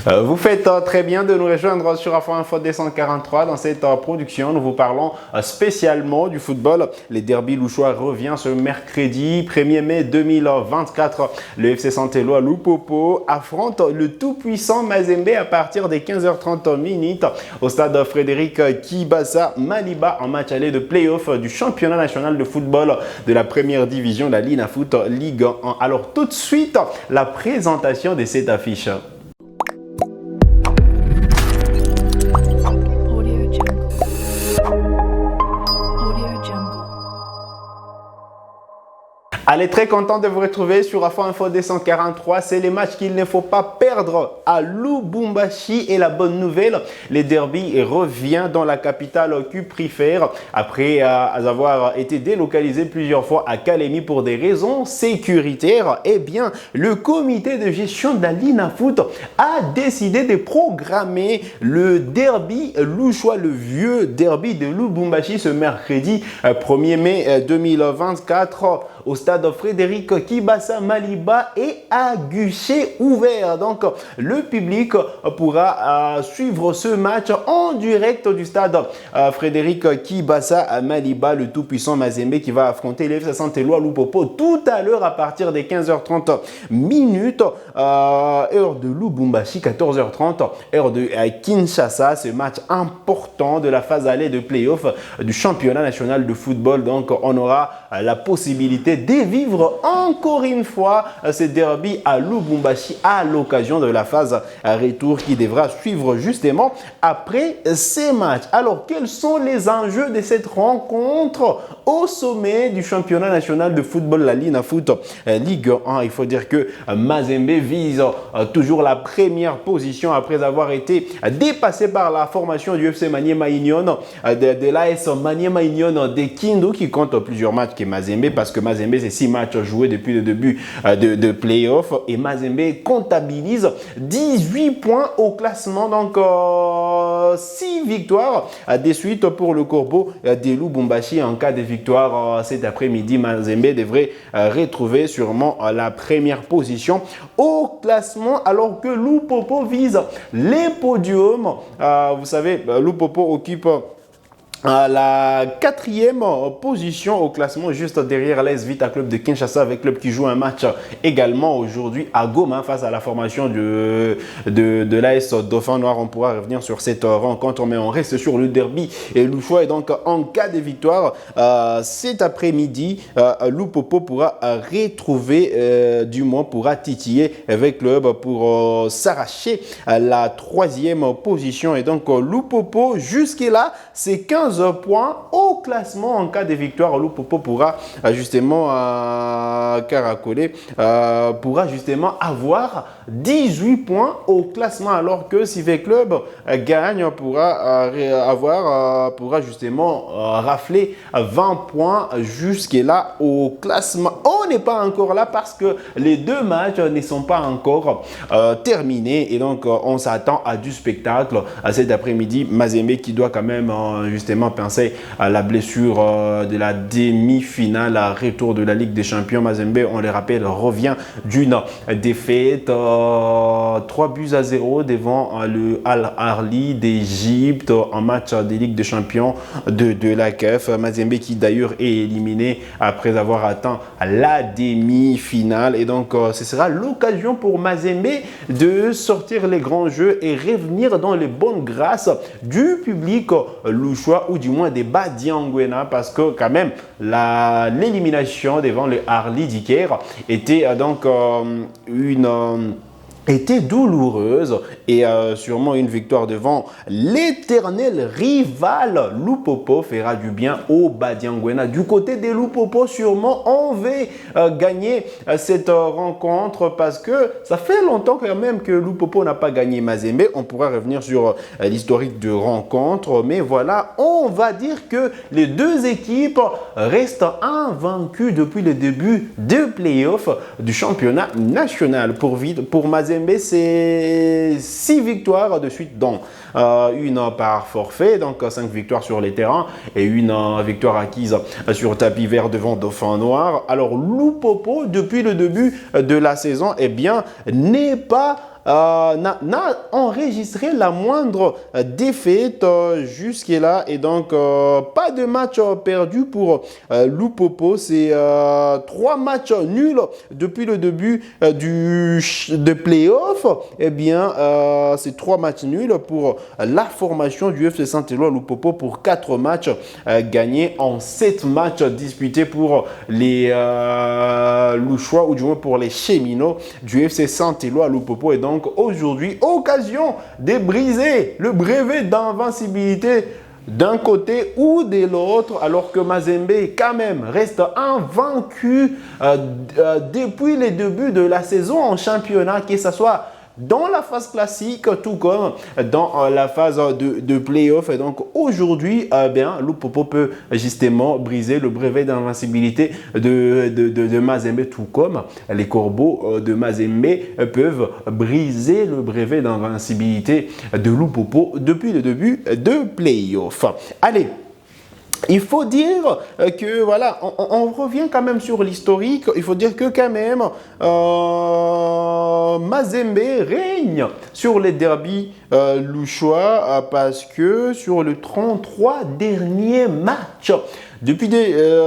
Vous faites très bien de nous rejoindre sur Afro Info 243. Dans cette production, nous vous parlons spécialement du football. Les derbies louchois revient ce mercredi 1er mai 2024. Le FC Saint-Éloi Lupopo affronte le tout-puissant Mazembe à partir des 15h30 minutes au stade Frédéric Kibasa Maliba en match aller de play-off du championnat national de football de la première division, la Lina Foot Ligue 1. Alors tout de suite, la présentation de cette affiche. Allez, très content de vous retrouver sur Afro Info 243. C'est les matchs qu'il ne faut pas perdre à Lubumbashi. Et la bonne nouvelle, les derbies revient dans la capitale cuprifère après avoir été délocalisé plusieurs fois à Kalemi pour des raisons sécuritaires. Eh bien, le comité de gestion de la Lina Foot a décidé de programmer le derby louchois, le vieux derby de Lubumbashi ce mercredi 1er mai 2024 au stade Frédéric Kibasa Maliba et à guichet ouvert. Donc, le public pourra suivre ce match en direct du stade Frédéric Kibasa Maliba, le tout-puissant Mazembe qui va affronter le FC Saint-Éloi Lupopo tout à l'heure à partir des 15h30 minutes, heure de Lubumbashi, 14h30, heure de Kinshasa. Ce match important de la phase aller de play-off du championnat national de football. Donc, on aura la possibilité de vivre encore une fois ce derby à Lubumbashi à l'occasion de la phase retour qui devra suivre justement après ces matchs. Alors, quels sont les enjeux de cette rencontre au sommet du championnat national de football, la Lina Foot Ligue 1? Il faut dire que Mazembe vise toujours la première position après avoir été dépassé par la formation du FC Maniema Union, de l'AS Maniema Union de Kindu qui compte plusieurs matchs que Mazembe, parce que Mazembe c'est 6 matchs joués depuis le début de play-off et Mazembe comptabilise 18 points au classement, donc 6 victoires de suite pour le Corbeau de Lubumbashi. En cas de victoire cet après-midi, Mazembe devrait retrouver sûrement la première position au classement, alors que Lupopo vise les podiums. Vous savez, Lupopo occupe la 4e position au classement, juste derrière l'AS Vita Club de Kinshasa, avec club qui joue un match également aujourd'hui à Goma face à la formation de l'AS Dauphin Noir. On pourra revenir sur cette rencontre, mais on reste sur le derby et louchois. Et donc, en cas de victoire, cet après-midi, Lupopo pourra retrouver, du moins pourra titiller avec le club pour s'arracher à la 3e position. Et donc, Lupopo, jusque-là, c'est 15 points au classement. En cas de victoire, Lupopo pourra justement caracoler, pourra justement avoir 18 points au classement, alors que si le club gagne, pourra justement rafler 20 points jusque-là au classement. On n'est pas encore là parce que les deux matchs ne sont pas encore terminés et donc on s'attend à du spectacle cet après-midi. Mazembe qui doit quand même justement penser à la blessure de la demi-finale à retour de la Ligue des Champions. Mazembe, on le rappelle, revient d'une défaite 3-0 devant le Al-Ahly d'Égypte en match de Ligue des Champions de la CAF. Mazembe qui d'ailleurs est éliminé après avoir atteint la demi-finale. Et donc, ce sera l'occasion pour Mazembe de sortir les grands jeux et revenir dans les bonnes grâces du public louchois, ou du moins des Badiangwena, parce que quand même l'élimination devant le Harley d'Iker était donc était douloureuse et sûrement une victoire devant l'éternel rival Lupopo fera du bien au Badiangwena. Du côté des Lupopo, sûrement on va gagner cette rencontre parce que ça fait longtemps quand même que Lupopo n'a pas gagné Mazembe. On pourra revenir sur l'historique de rencontre, mais voilà, on va dire que les deux équipes restent invaincues depuis le début de play-off du championnat national. Pour Mazembe, c'est 6 victoires de suite, dont une par forfait, donc 5 victoires sur les terrains et une victoire acquise sur tapis vert devant Dauphin Noir. Alors Lupopo, depuis le début de la saison, eh bien, n'est pas n'a enregistré la moindre défaite jusque-là. Et donc, pas de match perdu pour Loupopo. C'est 3 matchs nuls depuis le début de playoff. Eh bien, c'est 3 matchs nuls pour la formation du FC Saint-Éloi Loupopo pour 4 matchs gagnés en 7 matchs disputés pour les Louchois, ou du moins pour les Cheminots du FC Saint-Éloi Loupopo. Et donc aujourd'hui, occasion de briser le brevet d'invincibilité d'un côté ou de l'autre, alors que Mazembe quand même reste invaincu depuis les débuts de la saison en championnat, que ce soit dans la phase classique, tout comme dans la phase de play-off. Et donc aujourd'hui, Loupopo peut justement briser le brevet d'invincibilité de Mazembe, tout comme les Corbeaux de Mazembe peuvent briser le brevet d'invincibilité de Loupopo depuis le début de play-off. Allez. Il faut dire que, voilà, on revient quand même sur l'historique. Il faut dire que quand même, Mazembe règne sur les derbies louchois parce que sur les 33 derniers matchs,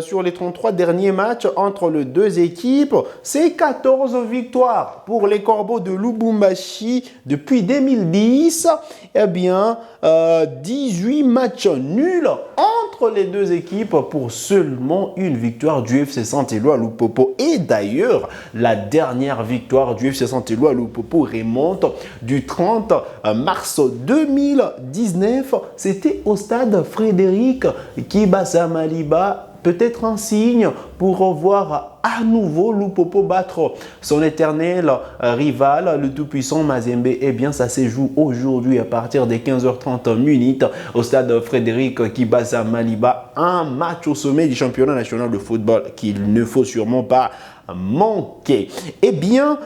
sur les 33 derniers matchs entre les deux équipes, c'est 14 victoires pour les Corbeaux de Lubumbashi depuis 2010. Eh bien, 18 matchs nuls entre les deux équipes pour seulement une victoire du FC Saint-Éloi Loupopo. Et d'ailleurs, la dernière victoire du FC Saint-Éloi Loupopo remonte du 30 mars 2019. C'était au stade Frédéric Kibasa Maliba. Peut-être un signe pour revoir à nouveau Loupopo battre son éternel rival, le tout-puissant Mazembe. Eh bien, ça se joue aujourd'hui à partir des 15h30 minutes au stade Frédéric Kibasa Maliba. Un match au sommet du championnat national de football qu'il ne faut sûrement pas manquer. Eh bien,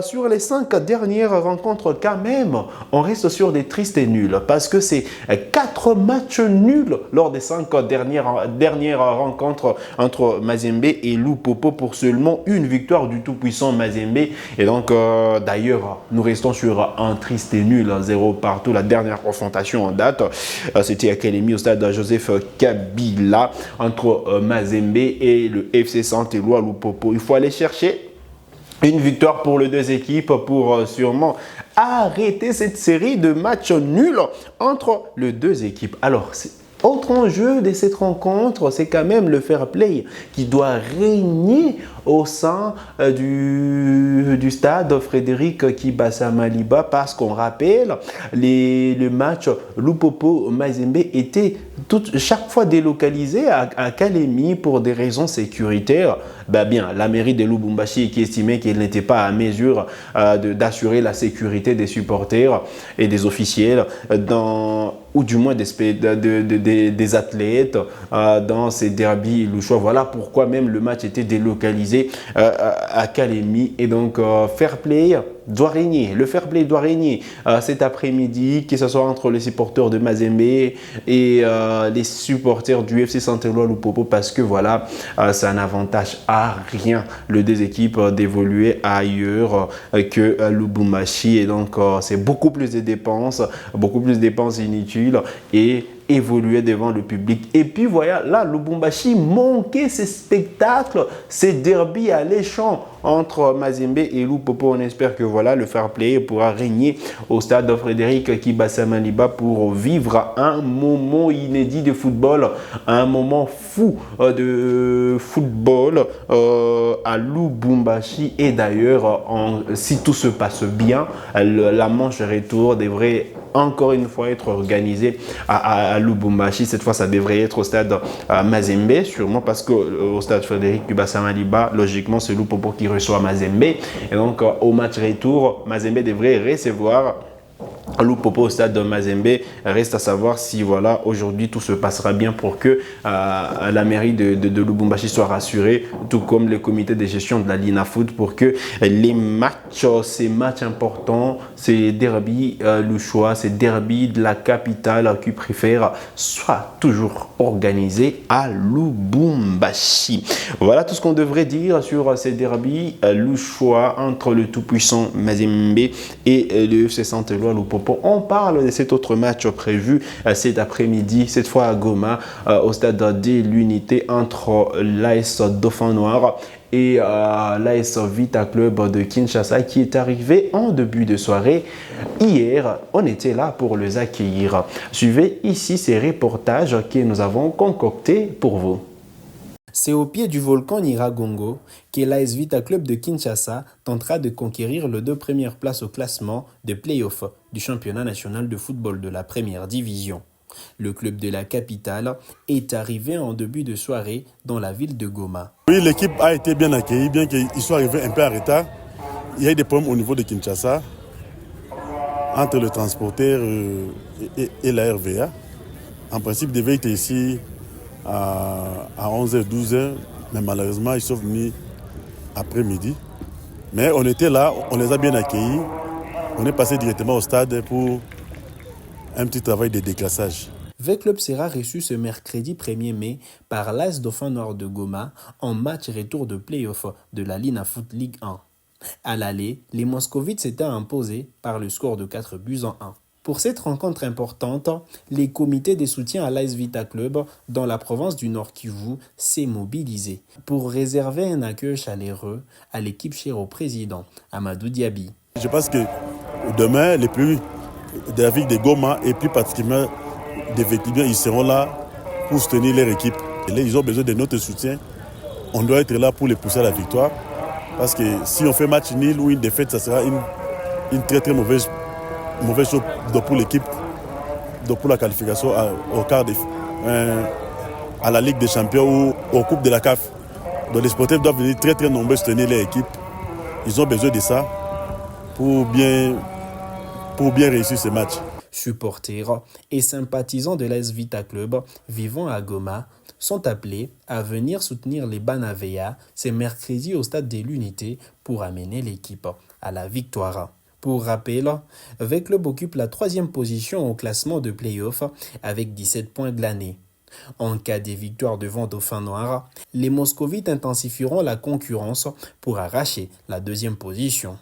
sur les 5 dernières rencontres, quand même, on reste sur des tristes et nuls parce que c'est 4 matchs nuls lors des 5 dernières rencontres entre Mazembe et Loupopo pour seulement une victoire du tout-puissant Mazembe. Et donc, d'ailleurs, nous restons sur un triste et nul, 0 partout. La dernière confrontation en date, c'était à Kalemi au stade Joseph Kabila entre Mazembe et le FC Saint-Éloi Loupopo. Il faut aller chercher une victoire pour les deux équipes pour sûrement arrêter cette série de matchs nuls entre les deux équipes. Alors, autre enjeu de cette rencontre, c'est quand même le fair play qui doit régner au sein du stade Frédéric Kibasa Maliba, parce qu'on rappelle, le match Loupopo-Mazembe était chaque fois délocalisé à Kalemi pour des raisons sécuritaires. La mairie de Lubumbashi qui estimait qu'elle n'était pas à mesure d'assurer la sécurité des supporters et des officiels ou du moins des athlètes dans ces derbies louchois. Voilà pourquoi même le match était délocalisé à Kalemi. Et donc, fair play doit régner. Le fair play doit régner cet après-midi, que ce soit entre les supporters de Mazembe et les supporters du FC Saint-Éloi Loupopo, parce que voilà, ça n'avantage à rien les deux équipes d'évoluer ailleurs que Lubumbashi. Et donc, c'est beaucoup plus de dépenses inutiles et évoluer devant le public. Et puis voilà, là, Lubumbashi manquait ces spectacles, ces derbies alléchants entre Mazembe et Loupopo. On espère que voilà, le fair play pourra régner au stade Frédéric Kibasa Maliba pour vivre un moment inédit de football, un moment fou de football à Lubumbashi. Et d'ailleurs, si tout se passe bien, la manche retour devrait encore une fois être organisée à Lubumbashi. Cette fois, ça devrait être au stade Mazembe, sûrement parce qu'au stade Frédéric Kibasa Maliba, logiquement, c'est Loupopo qui reçoit Mazembe. Et donc, au match retour, Mazembe devrait recevoir Lupopo au stade de Mazembe. Reste à savoir si voilà, aujourd'hui tout se passera bien pour que la mairie de Lubumbashi soit rassurée, tout comme le comité de gestion de la Lina Foot, pour que les matchs, ces matchs importants, ces derbies louchois, ces derbies de la capitale qui préfère, soient toujours organisés à Lubumbashi. Voilà tout ce qu'on devrait dire sur ces derbies louchois entre le tout-puissant Mazembe et le FC Saint-Éloi Lupopo. On parle de cet autre match prévu cet après-midi, cette fois à Goma, au stade de l'Unité entre l'AS Dauphin Noir et l'AS Vita Club de Kinshasa qui est arrivé en début de soirée. Hier, on était là pour les accueillir. Suivez ici ces reportages que nous avons concoctés pour vous. C'est au pied du volcan Nyiragongo que l'AS Vita Club de Kinshasa tentera de conquérir les 2 premières places au classement de play-off du championnat national de football de la première division. Le club de la capitale est arrivé en début de soirée dans la ville de Goma. Oui, l'équipe a été bien accueillie, bien qu'ils soient arrivés un peu en retard. Il y a eu des problèmes au niveau de Kinshasa entre le transporteur et la RVA. En principe, ils devaient être ici à 11h, 12h, mais malheureusement, ils sont venus après-midi. Mais on était là, on les a bien accueillis. On est passé directement au stade pour un petit travail de déclassage. V-Club sera reçu ce mercredi 1er mai par l'AS Dauphin Noir de Goma en match retour de play-off de la Lina Foot Ligue 1. À l'aller, les Moscovites s'étaient imposés par le score de 4-1. Pour cette rencontre importante, les comités de soutien à l'AS Vita Club dans la province du Nord Kivu s'est mobilisé pour réserver un accueil chaleureux à l'équipe chère au président, Amadou Diaby. Je pense que demain, les plus de la ville de Goma et plus particulièrement des vétérans, ils seront là pour soutenir leur équipe. Et là, ils ont besoin de notre soutien. On doit être là pour les pousser à la victoire. Parce que si on fait match nul ou une défaite, ça sera une très très mauvaise chose pour l'équipe, pour la qualification au quart à la Ligue des Champions ou aux Coupes de la CAF. Donc les sportifs doivent venir très très nombreux soutenir leur équipe. Ils ont besoin de ça pour bien réussir ce match. Supporters et sympathisants de l'AS Vita Club vivant à Goma sont appelés à venir soutenir les Banavea ce mercredi au stade de l'Unité pour amener l'équipe à la victoire. Pour rappel, V-Club occupe la 3e position au classement de play-off avec 17 points de l'année. En cas de victoire devant Dauphin Noir, les Moscovites intensifieront la concurrence pour arracher la 2e position.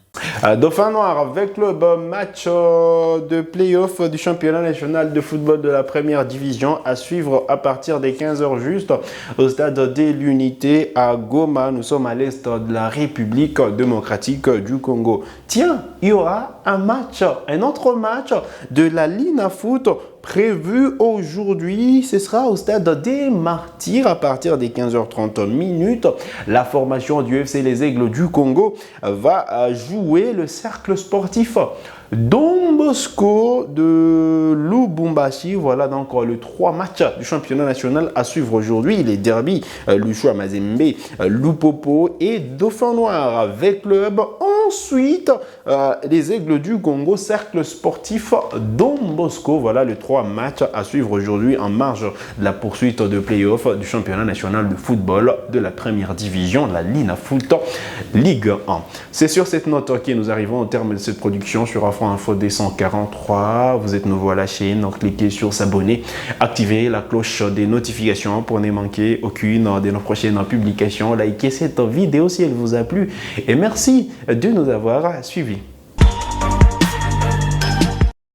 Dauphin Noir avec le match de play-off du championnat national de football de la première division à suivre à partir des 15h juste au stade de l'Unité à Goma. Nous sommes à l'est de la République démocratique du Congo. Tiens, il y aura un autre match de la Lina Foot prévu aujourd'hui. Ce sera au stade des Martyrs à partir des 15h30. La formation du FC Les Aigles du Congo va jouer le cercle sportif Don Bosco de Lubumbashi. Voilà donc les 3 matchs du championnat national à suivre aujourd'hui. Les derbies Luchoua Mazembe, Lupopo et Dauphin Noir avec club. Ensuite, les Aigles du Congo, cercle sportif Don Bosco. Voilà les 3 matchs à suivre aujourd'hui en marge de la poursuite de play-off du championnat national de football de la première division, la Lina Foot Ligue 1. C'est sur cette note que nous arrivons au terme de cette production sur Afro Info D143. Vous êtes nouveau à la chaîne, donc cliquez sur s'abonner, activez la cloche des notifications pour ne manquer aucune de nos prochaines publications. Likez cette vidéo si elle vous a plu et merci de nous avoir suivis.